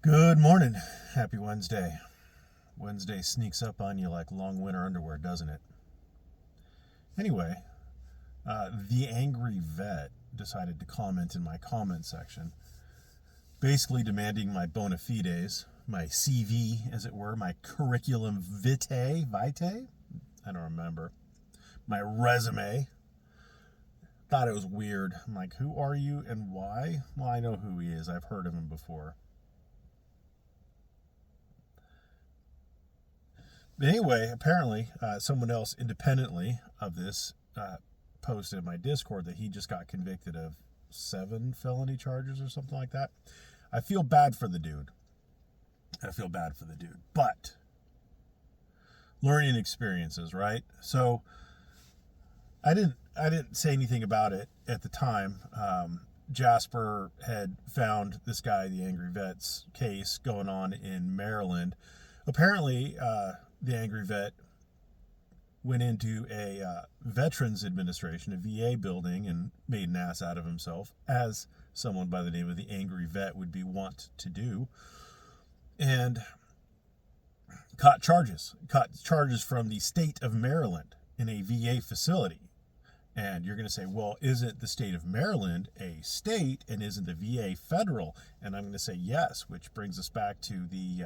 Good morning. Happy Wednesday. Wednesday sneaks up on you like long winter underwear, doesn't it? Anyway, the angry vet decided to comment in my comment section, basically demanding my bona fides, my CV, as it were, my curriculum vitae, I don't remember, my resume. Thought it was weird. I'm like, who are you and why? Well, I know who he is. I've heard of him before. But anyway, apparently, someone else independently of this posted in my Discord that he just got convicted of 7 felony charges or something like that. I feel bad for the dude. But learning experiences, right? So I didn't say anything about it at the time. Jasper had found this guy, the Angry Vet's case going on in Maryland. Apparently, the Angry Vet went into a Veterans Administration, a VA building, and made an ass out of himself, as someone by the name of the Angry Vet would be wont to do, and caught charges from the state of Maryland in a VA facility. And you're going to say, well, isn't the state of Maryland a state and isn't the VA federal? And I'm going to say yes, which brings us back to the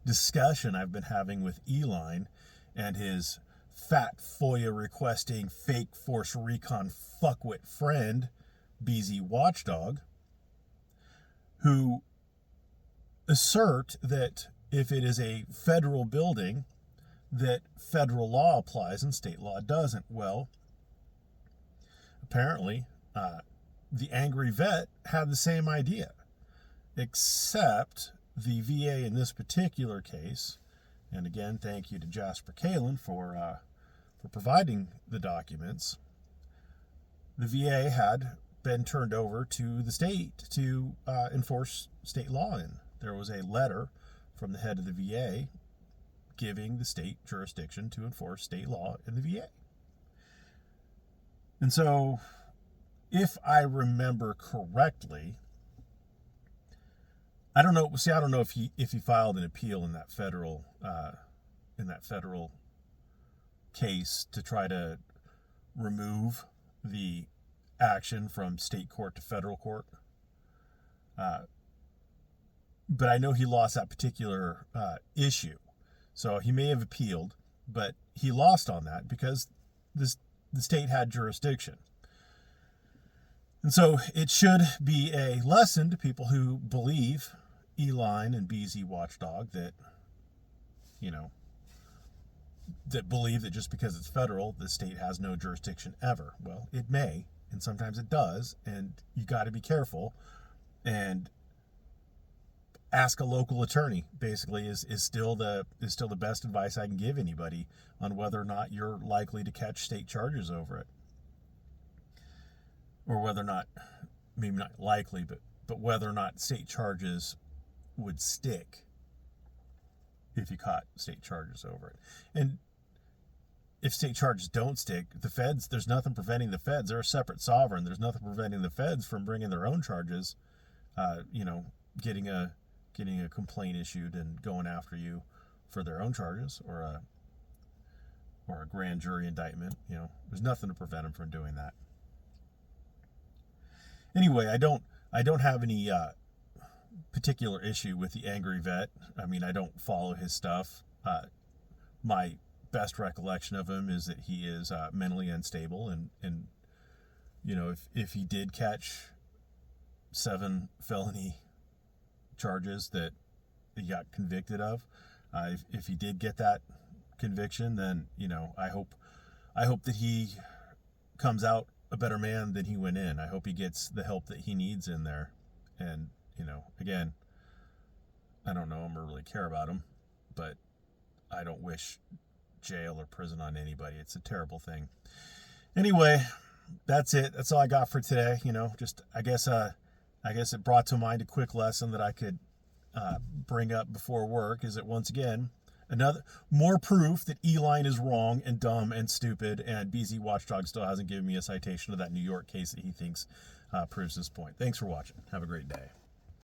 discussion I've been having with Ehline and his fat FOIA requesting fake force recon fuckwit friend, BZ Watchdog, who assert that if it is a federal building, that federal law applies and state law doesn't. Well, apparently, the Angry Vet had the same idea, except the VA in this particular case, and again, thank you to Jasper Kalin for providing the documents. The VA had been turned over to the state to enforce state law in. There was a letter from the head of the VA giving the state jurisdiction to enforce state law in the VA. And so, if I remember correctly, I don't know if he filed an appeal in that federal case to try to remove the action from state court to federal court. But I know he lost that particular issue. So he may have appealed, but he lost on that because the state had jurisdiction. And so it should be a lesson to people who believe Ehline and BZ Watchdog that believe that just because it's federal, the state has no jurisdiction ever. Well, it may, and sometimes it does, and you got to be careful and ask a local attorney. Basically, is still the best advice I can give anybody on whether or not you're likely to catch state charges over it, or whether or not, maybe not likely, but whether or not state charges would stick if you caught state charges over it. And if state charges don't stick, the feds, there's nothing preventing the feds. They're a separate sovereign. There's nothing preventing the feds from bringing their own charges, getting a complaint issued and going after you for their own charges, or a grand jury indictment. There's nothing to prevent them from doing that. Anyway, I don't have any particular issue with the Angry Vet. I mean, I don't follow his stuff. My best recollection of him is that he is mentally unstable, and if he did catch 7 felony charges that he got convicted of, if he did get that conviction, then I hope that he comes out a better man than he went in. I hope he gets the help that he needs in there. And again, I don't know him or really care about him, but I don't wish jail or prison on anybody. It's a terrible thing. Anyway, that's it. That's all I got for today. Just I guess it brought to mind a quick lesson that I could bring up before work. Is that, once again, another more proof that Ehline is wrong and dumb and stupid, and BZ Watchdog still hasn't given me a citation of that New York case that he thinks proves his point. Thanks for watching. Have a great day.